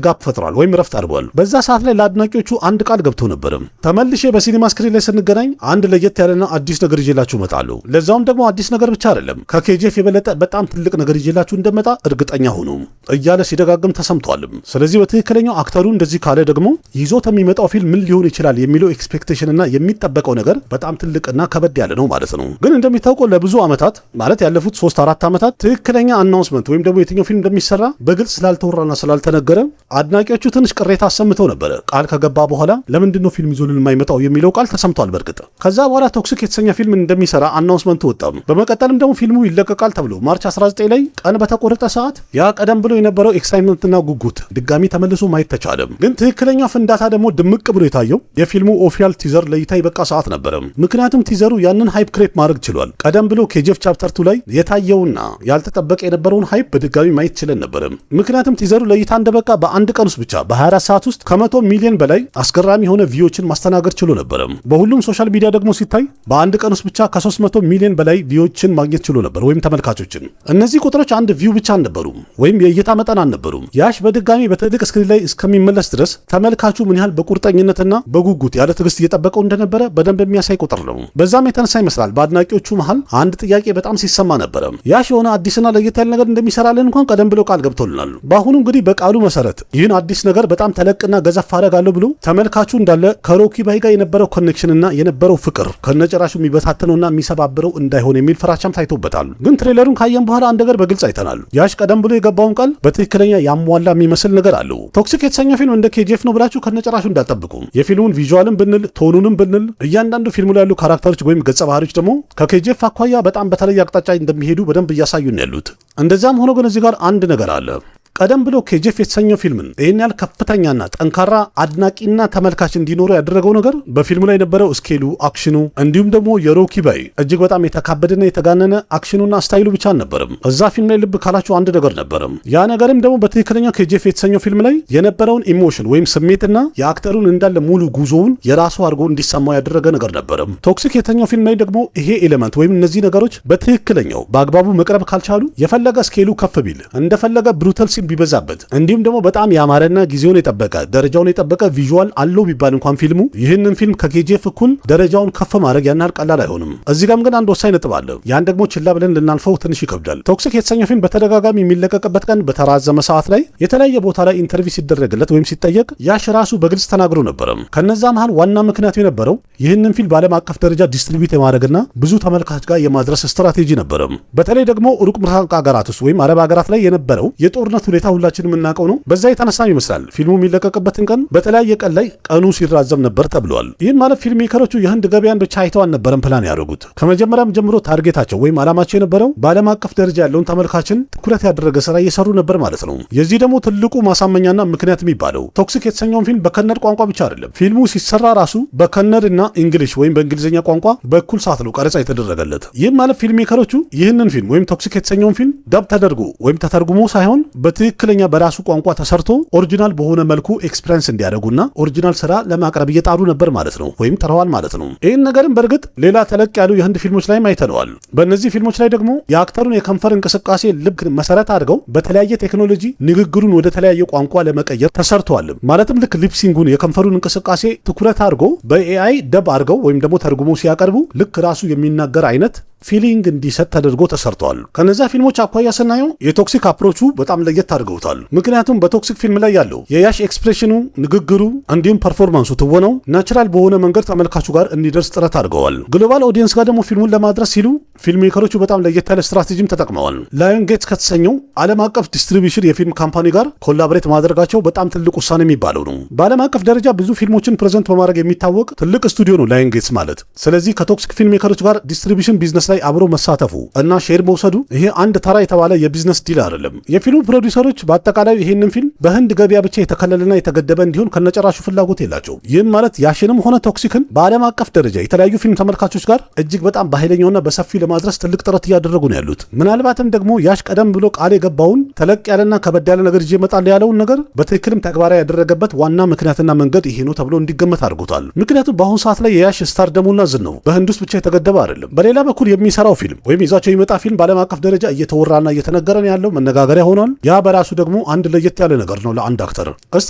ጋፕ ፈጥሯል ወይም ረፍት አድርጓል። በዛ ሰዓት ላይ ለአድናቂዎቹ አንድ ቃል ገብቶ ነበርም። ተመልሼ በሲኒማ ስክሪን ላይ ስንገናኝ አንድ ለየት ያለና አዲስ ነገር ይዤላችሁ እመጣለሁ። ለዛውም ደግሞ አዲስ ነገር ብቻ አይደለም ከኬጂኤፍ የበለጠ በጣም ትልቅ ነገር ይዤላችሁ እንደመጣ እርግጠኛ ሆኑ እያለ ሲደጋግም ተሰምቷልም። ስለዚህ በትክክለኛው አክተሩ እንደዚህ ካለ ደግሞ ይዞት የሚመጣው ፊልም ምን ሊሆን ይችላል የሚለው ኤክስፔክቴሽን እና የሚጠበቀው ነገር በጣም ትልቅና ከበድ ያለ ነው ማለት ነው። ግን እንደሚታወቀው ለብዙ ዓመታት ማለት ያለፉት 3-4 ዓመታት ትክክለኛ አናውንስመንት ወይም ደግሞ የትኛው ፊልም እንደሚሰራ በግልጽ ስላልተወራና ስላልተነገረ አድናቂዎቹ ትንሽ ቅሬታ አሰምተው ነበረ። ቃል ከገባ በኋላ ለምንድነው ፊልም ይዞልን የማይመጣው የሚለው ቃል ተሰምቷል። በርግጥ ከዛ በኋላ ቶክሲክ የተሰኘ ፊልም እንደሚሰራ አናውንስመንቱ ወጣ። በመቀጠልም ደግሞ ፊልሙ ይለቀቃል ተብሎ ማርች 19 ላይ ቀን በተቆረጠ ሰዓት ያ ቀደም ብሎ የነበረው ኤክሳይትመንትና ጉጉት ድጋሚ ተመልሶ ማየት ተቻለም። ግን ትክክለኛው ፍንዳታ ደግሞ ድምቅ ብሎ የታየው የፊልሙ ኦፊሻል ቲዘር ለይታ ይበቃ ሰዓት ነበረ። ምክንያቱም ቲዘሩ ያንን ሃይፕ ክሬፕ ማድረግ ችሏል። ቀደም ብሎ ኬጂኤፍ ቻፕተር 2 ላይ የታየውና ያልተጠበቀ የነበረውን ሃይፕ በድጋሚ ማየት ችለን ነበረ። ምክንያቱም ቲዘሩ ለይታ እንደበቃ በአንድ ቀን ውስጥ ብቻ በ24 ሰዓት ውስጥ ከ100 ሚሊዮን በላይ አስገራሚ የሆነ ቪዎችን ማስተናገድ ችሎ ነበረ። በሁሉም ሶሻል ሚዲያ ደግሞ ሲታይ በአንድ ቀን ውስጥ ብቻ ከ300 ሚሊዮን በላይ ቪዎችን ማግኘት ችሎ ነበር ወይም ተመልካቾችን። እነዚህ ቁጥሮች አንድ ቪው ብቻ አልነበሩም ወይም የእይታ መጠን አልነበሩም። ያሽ በድጋሚ በትልቅ ስክሪን ላይ እስከሚመለስ ድረስ ተመልካቹ ምን ያህል በቁርጠኝነትና በጉጉት ያለ ትዕግስት እየጠበቀው እንደነበረ በደንብ የሚያሳይ ቁጥር ነው። በዛም የተነሳ ይመስላል በአድናቂዎቹ መሃል አንድ ጥያቄ በጣም ሲሰማ ነበረ። ያሽ የሆነ አዲስና ለየት ያለ ነገር እንደሚሰራልን እንኳን ቀደም ብሎ ቃል ገብቶልናል። በአሁኑ እንግዲህ በቃሉ መሰረት ይህን አዲስ ነገር በጣም ተለቅና ገዘፍ አደርጋለሁ ብሎ ተመልካቹ እንዳለ ከሮኪ ባይ ጋር የነበረው ኮኔክሽንና የነበረው ፍቅር ከነጭራሹ የሚበታተነውና የሚሰባብረው እንዳይሆን የሚል ፍራቻም ታይቶበታል። ግን ትሬለሩን ካየን በኋላ አንድ ነገር በግልጽ አይተናል። ያሽ ቀደም ብሎ የገባውን ቃል በትክክለኛ ያሟላ የሚመስል ነገር አለው። ቶክሲክ የተሰኘው ፊልም እንደ ኬጂኤፍ ነው ብላችሁ ከነጭራሹ እንዳትጠብቁ። የፊልሙን ቪዥዋልን ብንል ቶኑንም ብንል እያንዳንዱ ፊልሙ ላይ ያሉ ካራክተሮች ወይም ገጸ ባህሪዎች ደግሞ ከኬጂኤፍ አኳያ በጣም በተለየ አቅጣጫ እንደሚሄዱ በደንብ እያሳዩን ያሉት። እንደዛም ሆኖ ግን እዚህ ጋር አንድ ነገር አለ። ቀደም ብሎ ኬጂኤፍ የተሰኘው ፊልምን ይህን ያህል ከፍተኛና ጠንካራ አድናቂና ተመልካች እንዲኖሩ ያደረገው ነገር በፊልሙ ላይ የነበረው ስኬሉ፣ አክሽኑ እንዲሁም ደግሞ የሮኪ ባይ እጅግ በጣም የተካበደና የተጋነነ አክሽኑና ስታይሉ ብቻ አልነበረም። እዛ ፊልም ላይ ልብ ካላችሁ አንድ ነገር ነበረም። ያ ነገርም ደግሞ በትክክለኛው ኬጂኤፍ የተሰኘው ፊልም ላይ የነበረውን ኢሞሽን ወይም ስሜትና የአክተሩን እንዳለ ሙሉ ጉዞውን የራሱ አድርጎ እንዲሰማው ያደረገ ነገር ነበረም። ቶክሲክ የተሰኘው ፊልም ላይ ደግሞ ይሄ ኤሌመንት ወይም እነዚህ ነገሮች በትክክለኛው በአግባቡ መቅረብ ካልቻሉ የፈለገ ስኬሉ ከፍ ቢል እንደፈለገ ብሩታል ቢበዛበት እንዲሁም ደግሞ በጣም ያማረና ጊዜውን የጠበቀ ደረጃውን የጠበቀ ቪዥዋል አለው ቢባል እንኳን ፊልሙ ይህንን ፊልም ከኬጂኤፍ እኩል ደረጃውን ከፍ ማድረግ ያን ያህል ቀላል አይሆንም። እዚህ ጋርም ግን አንድ ወሳኝ ነጥብ አለ። ያን ደግሞ ችላ ብለን ልናልፈው ትንሽ ይከብዳል። ቶክሲክ የተሰኘው ፊልም በተደጋጋሚ የሚለቀቅበት ቀን በተራዘመ ሰዓት ላይ የተለያየ ቦታ ላይ ኢንተርቪው ሲደረግለት ወይም ሲጠየቅ ያሽ ራሱ በግልጽ ተናግሮ ነበረ። ከነዛ መሃል ዋና ምክንያቱ የነበረው ይህንን ፊልም በዓለም አቀፍ ደረጃ ዲስትሪቢዩት የማድረግና ብዙ ተመልካች ጋር የማድረስ ስትራቴጂ ነበረ። በተለይ ደግሞ ሩቅ ምስራቅ ሀገራት ውስጥ ወይም አረብ ሀገራት ላይ የነበረው የጦርነት ሁኔታ ሁላችንም የምናውቀው ነው። በዛ የተነሳም ይመስላል ፊልሙ የሚለቀቅበትን ቀን በተለያየ ቀን ላይ ቀኑ ሲራዘም ነበር ተብሏል። ይህን ማለት ፊልም ሜከሮቹ የህንድ ገበያን ብቻ አይተው አልነበረም ፕላን ያደረጉት። ከመጀመሪያም ጀምሮ ታርጌታቸው ወይም ዓላማቸው የነበረው በዓለም አቀፍ ደረጃ ያለውን ተመልካችን ትኩረት ያደረገ ስራ እየሰሩ ነበር ማለት ነው። የዚህ ደግሞ ትልቁ ማሳመኛና ምክንያት የሚባለው ቶክሲክ የተሰኘውን ፊልም በከነድ ቋንቋ ብቻ አይደለም። ፊልሙ ሲሰራ ራሱ በከነድ እና እንግሊሽ ወይም በእንግሊዝኛ ቋንቋ በኩል ሰዓት ነው ቀረጻ የተደረገለት። ይህም ማለት ፊልም ሜከሮቹ ይህንን ፊልም ወይም ቶክሲክ የተሰኘውን ፊልም ዳብ ተደርጎ ወይም ተተርጉሞ ሳይሆን በትክክለኛ በራሱ ቋንቋ ተሰርቶ ኦሪጂናል በሆነ መልኩ ኤክስፒሪየንስ እንዲያደርጉና ኦሪጂናል ስራ ለማቅረብ እየጣሩ ነበር ማለት ነው፣ ወይም ተረዋል ማለት ነው። ይህን ነገርም በእርግጥ ሌላ ተለቅ ያሉ የህንድ ፊልሞች ላይም አይተነዋል። በእነዚህ ፊልሞች ላይ ደግሞ የአክተሩን የከንፈር እንቅስቃሴ ልብ መሰረት አድርገው በተለያየ ቴክኖሎጂ ንግግሩን ወደ ተለያየ ቋንቋ ለመቀየር ተሰርተዋል። ማለትም ልክ ሊፕሲንጉን የከንፈሩን እንቅስቃሴ ትኩረት አድርጎ በኤአይ ደብ አድርገው ወይም ደግሞ ተርጉሞ ሲያቀርቡ ልክ ራሱ የሚናገር አይነት ፊሊንግ እንዲሰጥ ተደርጎ ተሰርቷል። ከነዛ ፊልሞች አኳያ ስናየው የቶክሲክ አፕሮቹ በጣም ለየት አድርገውታል። ምክንያቱም በቶክሲክ ፊልም ላይ ያለው የያሽ ኤክስፕሬሽኑ፣ ንግግሩ እንዲሁም ፐርፎርማንሱ ትወነው ናቹራል በሆነ መንገድ ተመልካቹ ጋር እንዲደርስ ጥረት አድርገዋል። ግሎባል ኦዲየንስ ጋር ደግሞ ፊልሙን ለማድረስ ሲሉ ፊልም ሜከሮቹ በጣም ለየት ያለ ስትራቴጂም ተጠቅመዋል። ላዮን ጌትስ ከተሰኘው ዓለም አቀፍ ዲስትሪቢዩሽን የፊልም ካምፓኒ ጋር ኮላቦሬት ማድረጋቸው በጣም ትልቅ ውሳኔ የሚባለው ነው። በዓለም አቀፍ ደረጃ ብዙ ፊልሞችን ፕሬዘንት በማድረግ የሚታወቅ ትልቅ ስቱዲዮ ነው ላዮን ጌትስ ማለት። ስለዚህ ከቶክሲክ ፊልም ሜከሮች ጋር ዲስትሪቢዩሽን ቢዝነስ ላይ አብሮ መሳተፉ እና ሼር መውሰዱ ይሄ አንድ ተራ የተባለ የቢዝነስ ዲል አይደለም። የፊልሙ ፕሮዲውሰር ፕሮዲውሰሮች በአጠቃላይ ይህንን ፊልም በህንድ ገበያ ብቻ የተከለለና የተገደበ እንዲሆን ከነጨራሹ ፍላጎት የላቸው። ይህም ማለት ያሽንም ሆነ ቶክሲክን በዓለም አቀፍ ደረጃ የተለያዩ ፊልም ተመልካቾች ጋር እጅግ በጣም በኃይለኛውና በሰፊው ለማድረስ ትልቅ ጥረት እያደረጉ ነው ያሉት። ምናልባትም ደግሞ ያሽ ቀደም ብሎ ቃል የገባውን ተለቅ ያለና ከበድ ያለ ነገር ይዤ እመጣለሁ ያለውን ነገር በትክክልም ተግባራዊ ያደረገበት ዋና ምክንያትና መንገድ ይሄ ነው ተብሎ እንዲገመት አድርጎታል። ምክንያቱም በአሁኑ ሰዓት ላይ የያሽ ስታርደሙና ዝናው በህንድ ውስጥ ብቻ የተገደበ አይደለም። በሌላ በኩል የሚሰራው ፊልም ወይም ይዟቸው የሚመጣ ፊልም በዓለም አቀፍ ደረጃ እየተወራና እየተነገረ ነው ያለው፣ መነጋገሪያ ሆኗል። ያ በራሱ ደግሞ አንድ ለየት ያለ ነገር ነው ለአንድ አክተር። እስቲ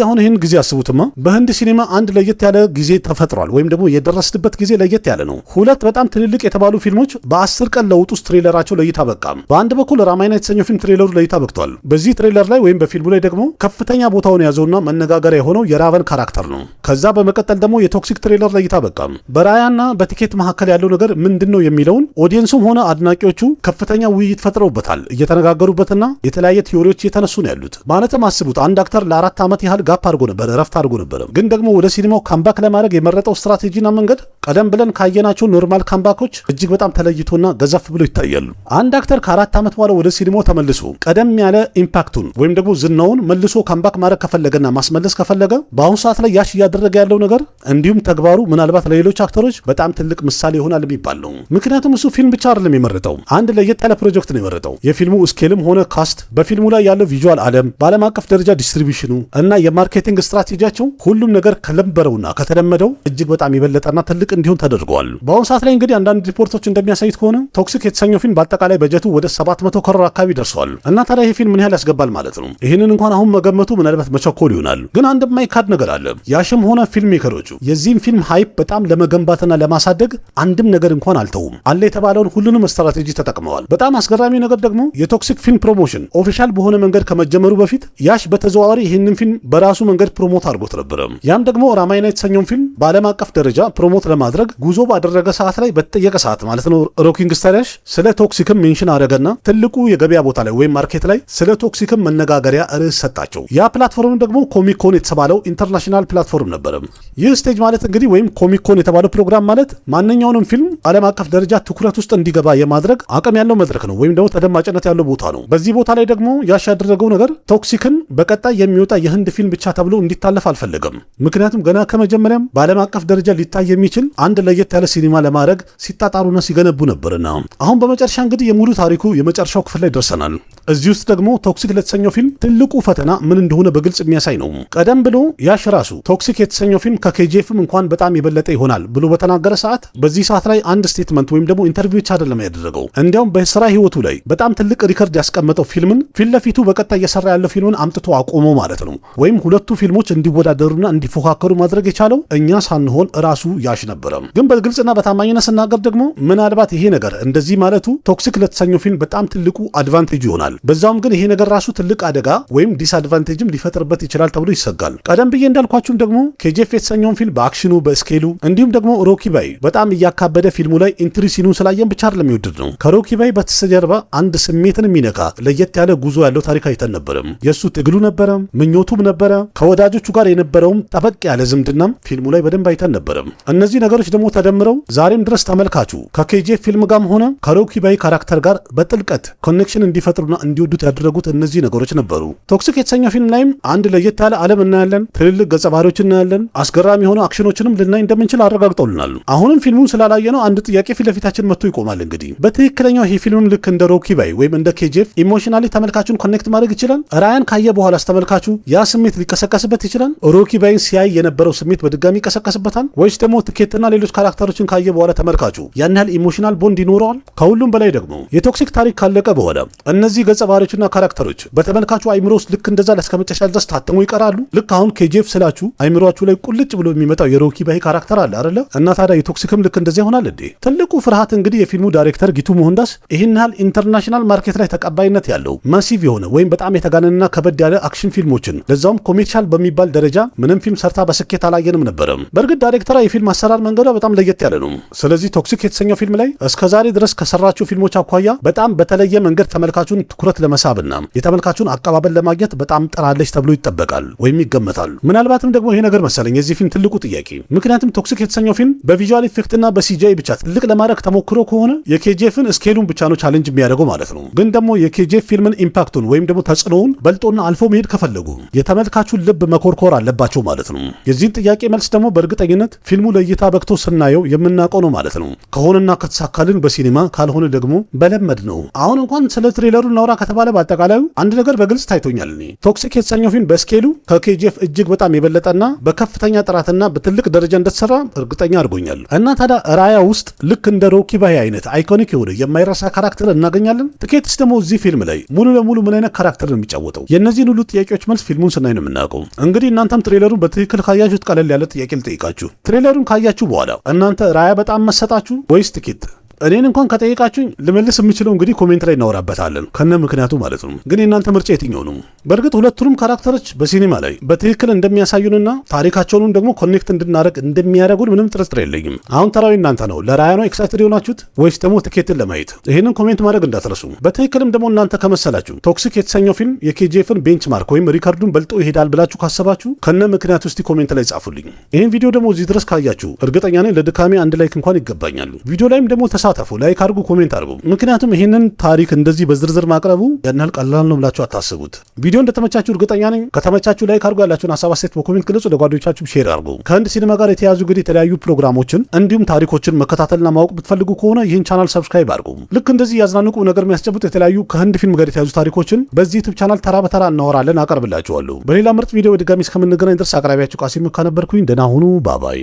አሁን ይህን ጊዜ አስቡትማ። በህንድ ሲኒማ አንድ ለየት ያለ ጊዜ ተፈጥሯል፣ ወይም ደግሞ የደረስንበት ጊዜ ለየት ያለ ነው። ሁለት በጣም ትልልቅ የተባሉ ፊልሞች በ10 ቀን ለውጥ ውስጥ ትሬለራቸው ለእይታ በቃም። በአንድ በኩል ራማይና የተሰኘው ፊልም ትሬለሩ ለእይታ በቅቷል። በዚህ ትሬለር ላይ ወይም በፊልሙ ላይ ደግሞ ከፍተኛ ቦታውን የያዘውና መነጋገሪያ የሆነው የራቨን ካራክተር ነው። ከዛ በመቀጠል ደግሞ የቶክሲክ ትሬለር ለእይታ በቃም። በራያና በቲኬት መካከል ያለው ነገር ምንድነው የሚለውን ኦዲየንሱም ሆነ አድናቂዎቹ ከፍተኛ ውይይት ፈጥረውበታል፣ እየተነጋገሩበትና የተለያየ ቲዮሪዎች እየተነሱ ነው ያሉት። ማለትም አስቡት አንድ አክተር ለ4 ዓመት ያህል ጋፕ አድርጎ ነበር፣ እረፍት አድርጎ ነበር። ግን ደግሞ ወደ ሲኒማው ካምባክ ለማድረግ የመረጠው ስትራቴጂና መንገድ ቀደም ብለን ካየናቸው ኖርማል ካምባኮች እጅግ በጣም ተለይቶና ገዘፍ ብሎ ይታያሉ። አንድ አክተር ከ4 ዓመት በኋላ ወደ ሲኒማው ተመልሶ ቀደም ያለ ኢምፓክቱን ወይም ደግሞ ዝናውን መልሶ ካምባክ ማድረግ ከፈለገና ማስመለስ ከፈለገ በአሁኑ ሰዓት ላይ ያሽ እያደረገ ያለው ነገር እንዲሁም ተግባሩ ምናልባት ለሌሎች አክተሮች በጣም ትልቅ ምሳሌ ይሆናል የሚባል ነው። ምክንያቱም እሱ ፊልም ብቻ አይደለም የመረጠው፣ አንድ ለየት ያለ ፕሮጀክት ነው የመረጠው። የፊልሙ ስኬልም ሆነ ካስት፣ በፊልሙ ላይ ያለው ቪዥዋል ዓለም፣ በዓለም አቀፍ ደረጃ ዲስትሪቢሽኑ እና የማርኬቲንግ ስትራቴጂያቸው ሁሉም ነገር ከለበረውና ከተለመደው እጅግ በጣም የበለጠና ትልቅ እንዲሆን ተደርገዋል። በአሁኑ ሰዓት ላይ እንግዲህ አንዳንድ ሪፖርቶች እንደሚያሳዩት ከሆነ ቶክሲክ የተሰኘው ፊልም በአጠቃላይ በጀቱ ወደ 700 ኮሮር አካባቢ ደርሷል። እና ታዲያ ይህ ፊልም ምን ያህል ያስገባል ማለት ነው? ይህንን እንኳን አሁን መገመቱ ምናልባት መቸኮል ይሆናል። ግን አንድ የማይካድ ነገር አለ። ያሽም ሆነ ፊልም ሜከሮቹ የዚህም ፊልም ሃይፕ በጣም ለመገንባትና ለማሳደግ አንድም ነገር እንኳን አልተውም። አለ የተባለውን ሁሉንም ስትራቴጂ ተጠቅመዋል። በጣም አስገራሚ ነገር ደግሞ የቶክሲክ ፊልም ፕሮሞሽን ኦፊሻል በሆነ መንገድ ከመጀመሩ በፊት ያሽ በተዘዋዋሪ ይህንን ፊልም በራሱ መንገድ ፕሮሞት አድርጎት ነበረ። ያም ደግሞ ራማይና የተሰኘውን ፊልም በዓለም አቀፍ ደረጃ ፕሮሞት ለማድረግ ጉዞ ባደረገ ሰዓት ላይ በተጠየቀ ሰዓት ማለት ነው ሮኪንግ ስታር ያሽ ስለ ቶክሲክም ሜንሽን አደረገና ትልቁ የገበያ ቦታ ላይ ወይም ማርኬት ላይ ስለ ቶክሲክም መነጋገሪያ ርዕስ ሰጣቸው። ያ ፕላትፎርም ደግሞ ኮሚኮን የተባለው ኢንተርናሽናል ፕላትፎርም ነበረ። ይህ ስቴጅ ማለት እንግዲህ ወይም ኮሚኮን የተባለው ፕሮግራም ማለት ማንኛውንም ፊልም ዓለም አቀፍ ደረጃ ትኩረት ውስጥ እንዲገባ የማድረግ አቅም ያለው መድረክ ነው፣ ወይም ደግሞ ተደማጭነት ያለው ቦታ ነው። በዚህ ቦታ ላይ ደግሞ ያሽ ያደረገው ነገር ቶክሲክን በቀጣይ የሚወጣ የህንድ ፊልም ብቻ ተብሎ እንዲታለፍ አልፈለገም። ምክንያቱም ገና ከመጀመሪያም በዓለም አቀፍ ደረጃ ሊታይ የሚችል አንድ ለየት ያለ ሲኒማ ለማድረግ ሲጣጣሩና ሲገነቡ ነበርና አሁን በመጨረሻ እንግዲህ የሙሉ ታሪኩ የመጨረሻው ክፍል ላይ ደርሰናል። እዚህ ውስጥ ደግሞ ቶክሲክ ለተሰኘው ፊልም ትልቁ ፈተና ምን እንደሆነ በግልጽ የሚያሳይ ነው። ቀደም ብሎ ያሽ ራሱ ቶክሲክ የተሰኘው ፊልም ከኬጂኤፍም እንኳን በጣም የበለጠ ይሆናል ብሎ በተናገረ ሰዓት በዚህ ሰዓት ላይ አንድ ስቴትመንት ወይም ደግሞ ኢንተርቪው ብቻ አይደለም ያደረገው። እንዲያውም በስራ ህይወቱ ላይ በጣም ትልቅ ሪከርድ ያስቀመጠው ፊልምን ፊት ለፊቱ በቀጣይ እየሰራ ያለው ፊልምን አምጥቶ አቆሞ ማለት ነው። ወይም ሁለቱ ፊልሞች እንዲወዳደሩና እንዲፎካከሩ ማድረግ የቻለው እኛ ሳንሆን ራሱ ያሽ ነበረ። ግን በግልጽና በታማኝነት ስናገር ደግሞ ምናልባት ይሄ ነገር እንደዚህ ማለቱ ቶክሲክ ለተሰኘው ፊልም በጣም ትልቁ አድቫንቴጅ ይሆናል። በዛውም ግን ይሄ ነገር ራሱ ትልቅ አደጋ ወይም ዲስአድቫንቴጅም ሊፈጥርበት ይችላል ተብሎ ይሰጋል። ቀደም ብዬ እንዳልኳችሁም ደግሞ ኬጂኤፍ የተሰኘውን ፊልም በአክሽኑ በስኬሉ እንዲሁም ደግሞ ሮኪ ባይ በጣም እያካበደ ፊልሙ ላይ ኢንትሪ ሲኑን ስላየን ብቻ አይደለም የሚወድድ ነው። ከሮኪ ባይ በስተጀርባ አንድ ስሜትን የሚነካ ለየት ያለ ጉዞ ያለው ታሪክ አይተን ነበረም። የእሱ ትግሉ ነበረ፣ ምኞቱም ነበረ፣ ከወዳጆቹ ጋር የነበረውም ጠበቅ ያለ ዝምድናም ፊልሙ ላይ በደንብ አይተን ነበረም። እነዚህ ነገሮች ደግሞ ተደምረው ዛሬም ድረስ ተመልካቹ ከኬጂኤፍ ፊልም ጋርም ሆነ ከሮኪ ባይ ካራክተር ጋር በጥልቀት ኮኔክሽን እንዲፈጥሩና እንዲወዱት ያደረጉት እነዚህ ነገሮች ነበሩ። ቶክሲክ የተሰኘው ፊልም ላይም አንድ ለየት ያለ ዓለም እናያለን፣ ትልልቅ ገጸ ባህሪዎች እናያለን፣ አስገራሚ የሆኑ አክሽኖችንም ልናይ እንደምንችል አረጋግጠውልናል። አሁንም ፊልሙን ስላላየነው አንድ ጥያቄ ፊት ለፊታችን መጥቶ ይቆማል። እንግዲህ በትክክለኛው ይሄ ፊልምም ልክ እንደ ሮኪ ባይ ወይም እንደ ኬጂኤፍ ኢሞሽናሊ ተመልካቹን ኮኔክት ማድረግ ይችላል? ራያን ካየ በኋላስ ተመልካቹ ያ ስሜት ሊቀሰቀስበት ይችላል? ሮኪ ባይን ሲያይ የነበረው ስሜት በድጋሚ ይቀሰቀስበታል? ወይስ ደግሞ ትኬትና ሌሎች ካራክተሮችን ካየ በኋላ ተመልካቹ ያን ያህል ኢሞሽናል ቦንድ ይኖረዋል? ከሁሉም በላይ ደግሞ የቶክሲክ ታሪክ ካለቀ በኋላ እነዚህ ገጸ ባህሪዎችና ካራክተሮች በተመልካቹ አይምሮ ውስጥ ልክ እንደዛ ለስከመጨረሻ ድረስ ታተሙ ይቀራሉ? ልክ አሁን ኬጂኤፍ ስላችሁ አይምሮአችሁ ላይ ቁልጭ ብሎ የሚመጣው የሮኪ ባይ ካራክተር አለ አይደለ? እና ታዲያ የቶክሲክም ልክ እንደዚህ ይሆናል እንዴ? ትልቁ ፍርሃት እንግዲህ የፊልሙ ዳይሬክተር ጊቱ ሞህንዳስ ይህን ያህል ኢንተርናሽናል ማርኬት ላይ ተቀባይነት ያለው ማሲቭ የሆነ ወይም በጣም የተጋነንና ከበድ ያለ አክሽን ፊልሞችን ለዛውም ኮሜርሻል በሚባል ደረጃ ምንም ፊልም ሰርታ በስኬት አላየንም ነበረም። በእርግጥ ዳይሬክተሯ የፊልም አሰራር መንገዷ በጣም ለየት ያለ ነው። ስለዚህ ቶክሲክ የተሰኘው ፊልም ላይ እስከዛሬ ድረስ ከሰራቸው ፊልሞች አኳያ በጣም በተለየ መንገድ ተመልካቹን ትኩረት ለመሳብና የተመልካቹን አቀባበል ለማግኘት በጣም ጥራለች ተብሎ ይጠበቃል ወይም ይገመታል። ምናልባትም ደግሞ ይሄ ነገር መሰለኝ የዚህ ፊልም ትልቁ ጥያቄ። ምክንያቱም ቶክሲክ የተሰኘው ፊልም በቪዥዋል ኢፌክትና በሲጂአይ ብቻ ትልቅ ለማድረግ ተሞክሮ ከሆነ የኬጂኤፍን ስኬሉን ብቻ ነው ቻሌንጅ የሚያደርገው ማለት ነው። ግን ደግሞ የኬጂኤፍ ፊልምን ኢምፓክቱን ወይም ደግሞ ተጽዕኖውን በልጦና አልፎ መሄድ ከፈለጉ የተመልካቹን ልብ መኮርኮር አለባቸው ማለት ነው። የዚህን ጥያቄ መልስ ደግሞ በእርግጠኝነት ፊልሙ ለእይታ በቅቶ ስናየው የምናውቀው ነው ማለት ነው። ከሆነና ከተሳካልን በሲኒማ ካልሆነ ደግሞ በለመድ ነው። አሁን እንኳን ስለ ትሬለሩ እናውራ ከተባለ በአጠቃላዩ አንድ ነገር በግልጽ ታይቶኛል። ቶክሲክ የተሰኘው ፊልም በስኬሉ ከኬጂኤፍ እጅግ በጣም የበለጠና በከፍተኛ ጥራትና በትልቅ ደረጃ እንደተሰራ እርግጠኛ አድርጎኛል። እና ታዲያ ራያ ውስጥ ልክ እንደ ሮኪ ባይ አይነት አይኮኒክ የሆነ የማይረሳ ካራክተር እናገኛለን። ጥቂትስ ደግሞ እዚህ ፊልም ላይ ሙሉ ለሙሉ ምን አይነት ካራክተር ነው የሚጫወተው? የእነዚህን ሁሉ ጥያቄዎች መልስ ፊልሙን ስናይ ነው የምናውቀው። እንግዲህ እናንተም ትሬለሩን በትክክል ካያችሁት ቀለል ያለ ጥያቄ ልጠይቃችሁ። ትሬለሩን ካያችሁ በኋላ እናንተ ራያ በጣም መሰጣችሁ ወይስ ጥቂት? እኔን እንኳን ከጠየቃችሁኝ ልመልስ የምችለው እንግዲህ ኮሜንት ላይ እናወራበታለን ከነ ምክንያቱ ማለት ነው። ግን የእናንተ ምርጫ የትኛው ነው? በእርግጥ ሁለቱንም ካራክተሮች በሲኒማ ላይ በትክክል እንደሚያሳዩንና ታሪካቸውን ደግሞ ኮኔክት እንድናደርግ እንደሚያደርጉን ምንም ጥርጥር የለኝም። አሁን ተራዊ እናንተ ነው። ለራያ ነው ኤክሳይትድ የሆናችሁት ወይስ ደግሞ ትኬትን ለማየት? ይህንን ኮሜንት ማድረግ እንዳትረሱ። በትክክልም ደግሞ እናንተ ከመሰላችሁ ቶክሲክ የተሰኘው ፊልም የኬጂኤፍን ቤንችማርክ ወይም ሪካርዱን በልጦ ይሄዳል ብላችሁ ካሰባችሁ ከነ ምክንያቱ እስቲ ኮሜንት ላይ ጻፉልኝ። ይህን ቪዲዮ ደግሞ እዚህ ድረስ ካያችሁ እርግጠኛ ነኝ ለድካሜ አንድ ላይክ እንኳን ይገባኛል። ቪዲዮ ላይም ደግሞ ተሳተፉ፣ ላይክ አድርጉ፣ ኮሜንት አድርጉ። ምክንያቱም ይህንን ታሪክ እንደዚህ በዝርዝር ማቅረቡ ያን ያህል ቀላል ነው ብላችሁ አታስቡት። ቪዲዮ እንደተመቻችሁ እርግጠኛ ነኝ። ከተመቻችሁ ላይክ አድርጉ፣ ያላችሁን ሀሳብ አስተያየት በኮሜንት ግለጹ፣ ለጓደኞቻችሁ ሼር አድርጉ። ከህንድ ሲኒማ ጋር የተያዙ እንግዲህ የተለያዩ ፕሮግራሞችን እንዲሁም ታሪኮችን መከታተልና ማወቅ ብትፈልጉ ከሆነ ይህን ቻናል ሰብስክራይብ አድርጉ። ልክ እንደዚህ ያዝናንቁ ነገር የሚያስጨብጡ የተለያዩ ከህንድ ፊልም ጋር የተያዙ ታሪኮችን በዚህ ዩቲዩብ ቻናል ተራ በተራ እናወራለን፣ አቀርብላችኋለሁ። በሌላ ምርጥ ቪዲዮ ድጋሚ እስከምንገናኝ ድረስ አቅራቢያችሁ ቃሲም ነበርኩኝ። ደህና ሁኑ። ባባይ